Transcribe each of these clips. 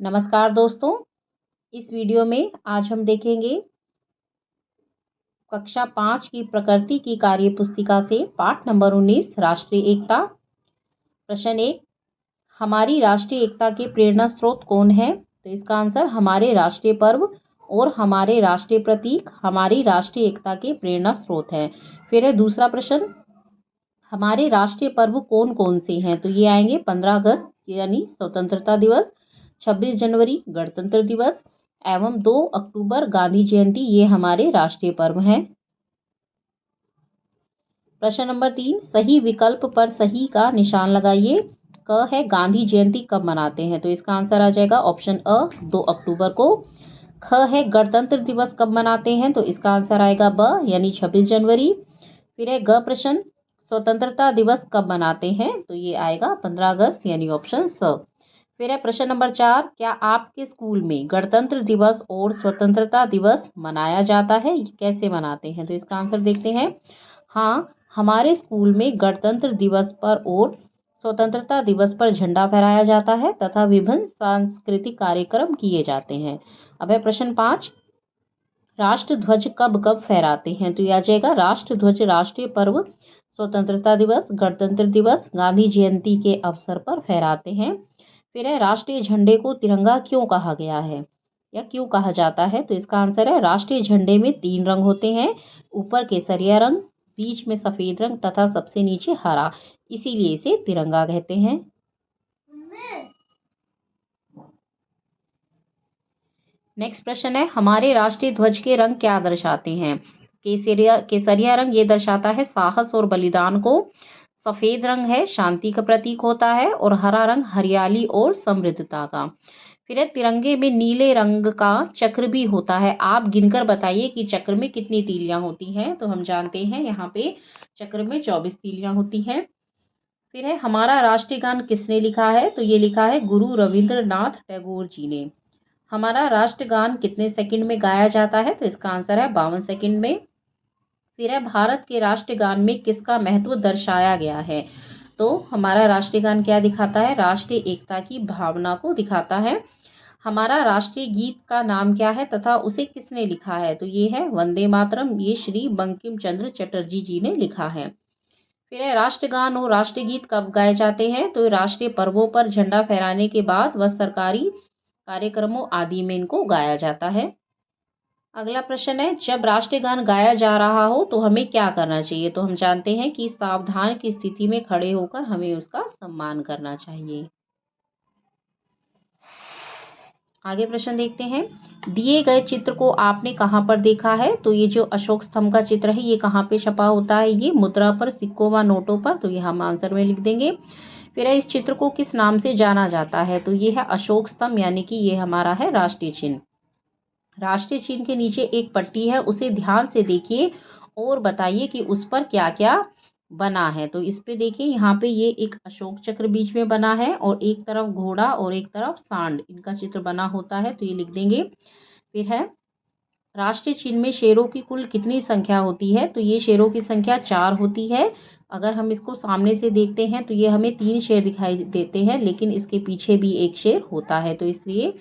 नमस्कार दोस्तों। इस वीडियो में आज हम देखेंगे कक्षा 5 की प्रकृति की कार्य पुस्तिका से पाठ नंबर 19 राष्ट्रीय एकता। प्रश्न 1, हमारी राष्ट्रीय एकता के प्रेरणा स्रोत कौन है? तो इसका आंसर हमारे राष्ट्रीय पर्व और हमारे राष्ट्रीय प्रतीक हमारी राष्ट्रीय एकता के प्रेरणा स्रोत है। फिर है दूसरा प्रश्न, हमारे राष्ट्रीय पर्व कौन कौन से हैं? तो ये आएंगे 15 अगस्त यानी स्वतंत्रता दिवस, 26 जनवरी गणतंत्र दिवस एवं 2 अक्टूबर गांधी जयंती। ये हमारे राष्ट्रीय पर्व हैं। प्रश्न नंबर 3, सही विकल्प पर सही का निशान लगाइए। क है गांधी जयंती कब मनाते हैं? तो इसका आंसर आ जाएगा ऑप्शन अ 2 अक्टूबर को। ख है गणतंत्र दिवस कब मनाते हैं? तो इसका आंसर आएगा ब यानी 26 जनवरी। फिर है ग प्रश्न, स्वतंत्रता दिवस कब मनाते हैं? तो ये आएगा 15 अगस्त यानी ऑप्शन स। फिर है प्रश्न नंबर 4, क्या आपके स्कूल में गणतंत्र दिवस और स्वतंत्रता दिवस मनाया जाता है? कैसे मनाते हैं? तो इसका आंसर देखते हैं। हाँ, हमारे स्कूल में गणतंत्र दिवस पर और स्वतंत्रता दिवस पर झंडा फहराया जाता है तथा विभिन्न सांस्कृतिक कार्यक्रम किए जाते हैं। अब है प्रश्न 5, राष्ट्र ध्वज कब कब फहराते हैं? तो यह आ जाएगा राष्ट्र ध्वज राष्ट्रीय पर्व स्वतंत्रता दिवस, गणतंत्र दिवस, गांधी जयंती के अवसर पर फहराते हैं। फिर है राष्ट्रीय झंडे को तिरंगा क्यों कहा गया है या क्यों कहा जाता है? तो इसका आंसर है राष्ट्रीय झंडे में 3 रंग होते हैं, ऊपर केसरिया रंग, बीच में सफेद रंग तथा सबसे नीचे हरा, इसीलिए इसे तिरंगा कहते हैं। नेक्स्ट प्रश्न है, हमारे राष्ट्रीय ध्वज के रंग क्या दर्शाते हैं? केसरिया रंग ये दर्शाता है साहस और बलिदान को, सफेद रंग है शांति का प्रतीक होता है और हरा रंग हरियाली और समृद्धता का। फिर है तिरंगे में नीले रंग का चक्र भी होता है। आप गिनकर बताइए कि चक्र में कितनी तीलियां होती हैं? तो हम जानते हैं यहाँ पे चक्र में 24 तीलियां होती हैं। फिर है हमारा राष्ट्रीय गान किसने लिखा है? तो ये लिखा है गुरु रविंद्रनाथ टैगोर जी ने। हमारा राष्ट्रगान कितने सेकंड में गाया जाता है? तो इसका आंसर है 52 सेकंड में। फिर है भारत के राष्ट्रगान में किसका महत्व दर्शाया गया है? तो हमारा राष्ट्रगान क्या दिखाता है? राष्ट्रीय एकता की भावना को दिखाता है। हमारा राष्ट्रीय गीत का नाम क्या है तथा उसे किसने लिखा है? तो ये है वंदे मातरम, ये श्री बंकिम चंद्र चटर्जी जी ने लिखा है। फिर है राष्ट्रगान और राष्ट्रीय गीत कब गाए जाते हैं? तो राष्ट्रीय पर्वों पर झंडा फहराने के बाद व सरकारी कार्यक्रमों आदि में इनको गाया जाता है। अगला प्रश्न है, जब राष्ट्रीय गान गाया जा रहा हो तो हमें क्या करना चाहिए? तो हम जानते हैं कि सावधान की स्थिति में खड़े होकर हमें उसका सम्मान करना चाहिए। आगे प्रश्न देखते हैं, दिए गए चित्र को आपने कहाँ पर देखा है? तो ये जो अशोक स्तंभ का चित्र है ये कहाँ पे छपा होता है? ये मुद्रा पर, सिक्कों व नोटों पर। तो ये हम आंसर में लिख देंगे। फिर है इस चित्र को किस नाम से जाना जाता है? तो ये है अशोक स्तंभ, यानी कि ये हमारा है राष्ट्रीय चिन्ह। राष्ट्रीय चिन्ह के नीचे एक पट्टी है, उसे ध्यान से देखिए और बताइए कि उस पर क्या क्या बना है। तो इस पे देखिए, यहाँ पे ये एक अशोक चक्र बीच में बना है और एक तरफ घोड़ा और एक तरफ सांड, इनका चित्र बना होता है। तो ये लिख देंगे। फिर है राष्ट्रीय चिन्ह में शेरों की कुल कितनी संख्या होती है? तो ये शेरों की संख्या 4 होती है। अगर हम इसको सामने से देखते हैं तो ये हमें 3 शेर दिखाई देते हैं, लेकिन इसके पीछे भी एक शेर होता है। तो इसलिए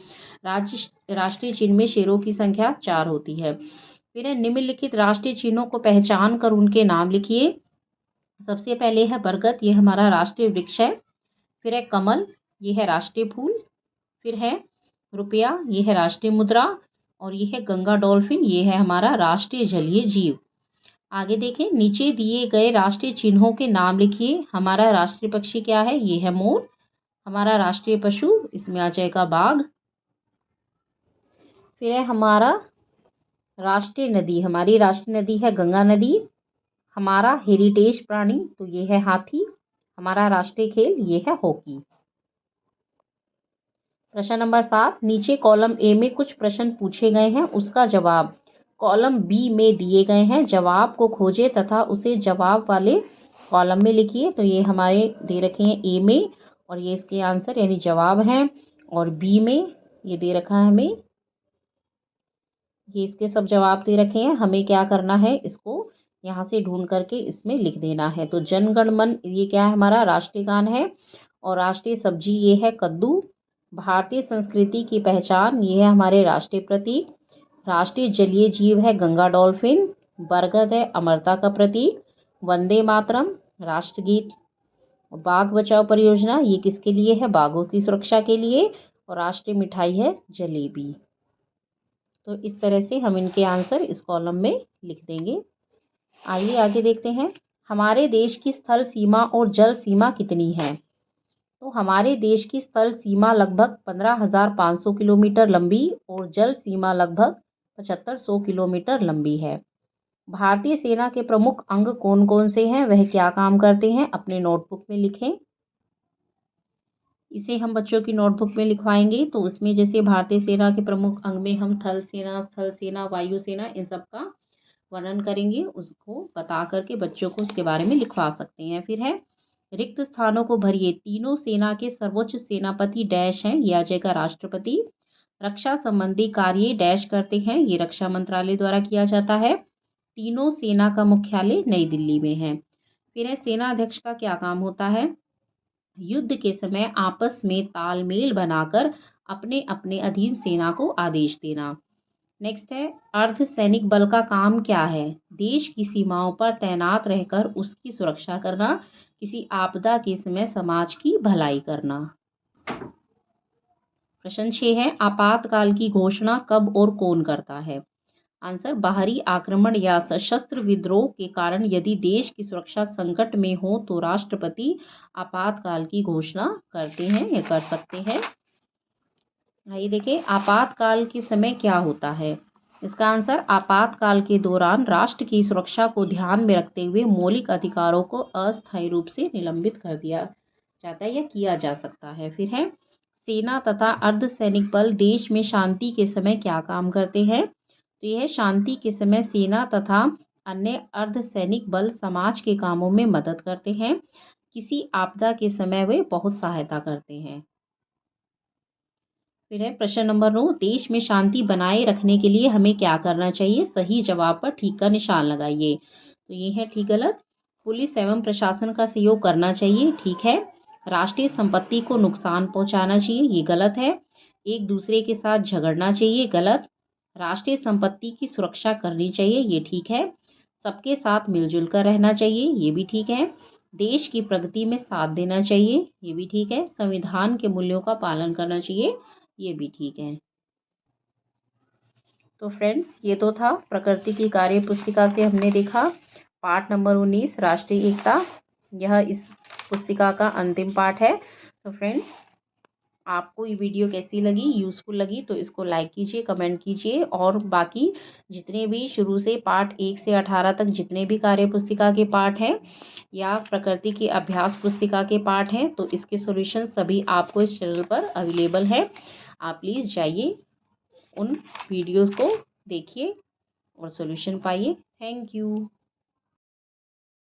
राष्ट्रीय चिन्ह में शेरों की संख्या 4 होती है। फिर है निम्नलिखित राष्ट्रीय चिन्हों को पहचान कर उनके नाम लिखिए। सबसे पहले है बरगद, ये हमारा राष्ट्रीय वृक्ष है। फिर है कमल, ये है राष्ट्रीय फूल। फिर है रुपया, ये है राष्ट्रीय मुद्रा। और ये है गंगा डॉल्फिन, ये है हमारा राष्ट्रीय जलीय जीव। आगे देखें, नीचे दिए गए राष्ट्रीय चिन्हों के नाम लिखिए। हमारा राष्ट्रीय पक्षी क्या है? ये है मोर। हमारा राष्ट्रीय पशु, इसमें आ जाएगा बाघ। फिर है हमारा राष्ट्रीय नदी, हमारी राष्ट्रीय नदी है गंगा नदी। हमारा हेरिटेज प्राणी, तो ये है हाथी। हमारा राष्ट्रीय खेल ये है हॉकी। प्रश्न नंबर 7, नीचे कॉलम ए में कुछ प्रश्न पूछे गए हैं, उसका जवाब कॉलम बी में दिए गए हैं। जवाब को खोजें तथा उसे जवाब वाले कॉलम में लिखिए। तो ये हमारे दे रखे हैं ए में और ये इसके आंसर यानी जवाब हैं, और बी में ये दे रखा है हमें, ये इसके सब जवाब दे रखे हैं। हमें क्या करना है, इसको यहाँ से ढूंढ करके इसमें लिख देना है। तो जन गण मन ये क्या है? हमारा राष्ट्रीय गान है। और राष्ट्रीय सब्जी ये है कद्दू। भारतीय संस्कृति की पहचान, ये है हमारे राष्ट्रीय प्रतीक। राष्ट्रीय जलीय जीव है गंगा डॉल्फिन। बरगद है अमरता का प्रतीक। वंदे मातरम राष्ट्रगीत। बाघ बचाओ परियोजना, ये किसके लिए है? बाघों की सुरक्षा के लिए। और राष्ट्रीय मिठाई है जलेबी। तो इस तरह से हम इनके आंसर इस कॉलम में लिख देंगे। आइए आगे देखते हैं। हमारे देश की स्थल सीमा और जल सीमा कितनी है? तो हमारे देश की स्थल सीमा लगभग 15,500 किलोमीटर लंबी और जल सीमा लगभग 7500 किलोमीटर लंबी है। भारतीय सेना के प्रमुख अंग कौन कौन से हैं, वह क्या काम करते हैं, अपने नोटबुक में लिखें। इसे हम बच्चों की नोटबुक में लिखवाएंगे। तो उसमें जैसे भारतीय सेना के प्रमुख अंग में हम थल सेना, स्थल सेना, वायु सेना, इन सब का वर्णन करेंगे। उसको बता करके बच्चों को उसके बारे में लिखवा सकते हैं। फिर है रिक्त स्थानों को भरिए। तीनों सेना के सर्वोच्च सेनापति डैश हैं, ये आ जाएगा राष्ट्रपति। रक्षा संबंधी कार्य डैश करते हैं, ये रक्षा मंत्रालय द्वारा किया जाता है। तीनों सेना का मुख्यालय नई दिल्ली में है। फिर है सेना अध्यक्ष का क्या काम होता है? युद्ध के समय आपस में तालमेल बनाकर अपने अपने अधीन सेना को आदेश देना। नेक्स्ट है अर्ध सैनिक बल का काम क्या है? देश की सीमाओं पर तैनात रहकर उसकी सुरक्षा करना, किसी आपदा के समय समाज की भलाई करना। प्रश्न 6 है आपातकाल की घोषणा कब और कौन करता है? आंसर बाहरी आक्रमण या सशस्त्र विद्रोह के कारण यदि देश की सुरक्षा संकट में हो तो राष्ट्रपति आपातकाल की घोषणा करते हैं या कर सकते हैं। आइए देखें आपातकाल के समय क्या होता है। इसका आंसर आपातकाल के दौरान राष्ट्र की सुरक्षा को ध्यान में रखते हुए मौलिक अधिकारों को अस्थायी रूप से निलंबित कर दिया जाता है या किया जा सकता है। फिर है सेना तथा अर्धसैनिक बल देश में शांति के समय क्या काम करते हैं? तो यह शांति के समय सेना तथा अन्य अर्धसैनिक बल समाज के कामों में मदद करते हैं। किसी आपदा के समय वे बहुत सहायता करते हैं। फिर है प्रश्न नंबर 9 देश में शांति बनाए रखने के लिए हमें क्या करना चाहिए? सही जवाब पर ठीक का निशान लगाइए। तो ये है ठीक गलत। पुलिस एवं प्रशासन का सहयोग करना चाहिए, ठीक है। राष्ट्रीय संपत्ति को नुकसान पहुंचाना चाहिए, ये गलत है। एक दूसरे के साथ झगड़ना चाहिए, गलत। राष्ट्रीय संपत्ति की सुरक्षा करनी चाहिए, ये ठीक है। सबके साथ मिलजुल कर रहना चाहिए, ये भी ठीक है। देश की प्रगति में साथ देना चाहिए, ये भी ठीक है। संविधान के मूल्यों का पालन करना चाहिए, ये भी ठीक है। तो फ्रेंड्स ये तो था प्रकृति की कार्य पुस्तिका से हमने देखा पाठ नंबर 19 राष्ट्रीय एकता। यह इस पुस्तिका का अंतिम पाठ है। तो फ्रेंड्स आपको ये वीडियो कैसी लगी, यूज़फुल लगी तो इसको लाइक कीजिए, कमेंट कीजिए। और बाकी जितने भी शुरू से पाठ 1 से 18 तक जितने भी कार्य पुस्तिका के पाठ हैं या प्रकृति की अभ्यास पुस्तिका के पाठ हैं तो इसके सॉल्यूशन सभी आपको इस चैनल पर अवेलेबल है। आप प्लीज़ जाइए उन वीडियोस को देखिए और सॉल्यूशन पाइए। Thank you.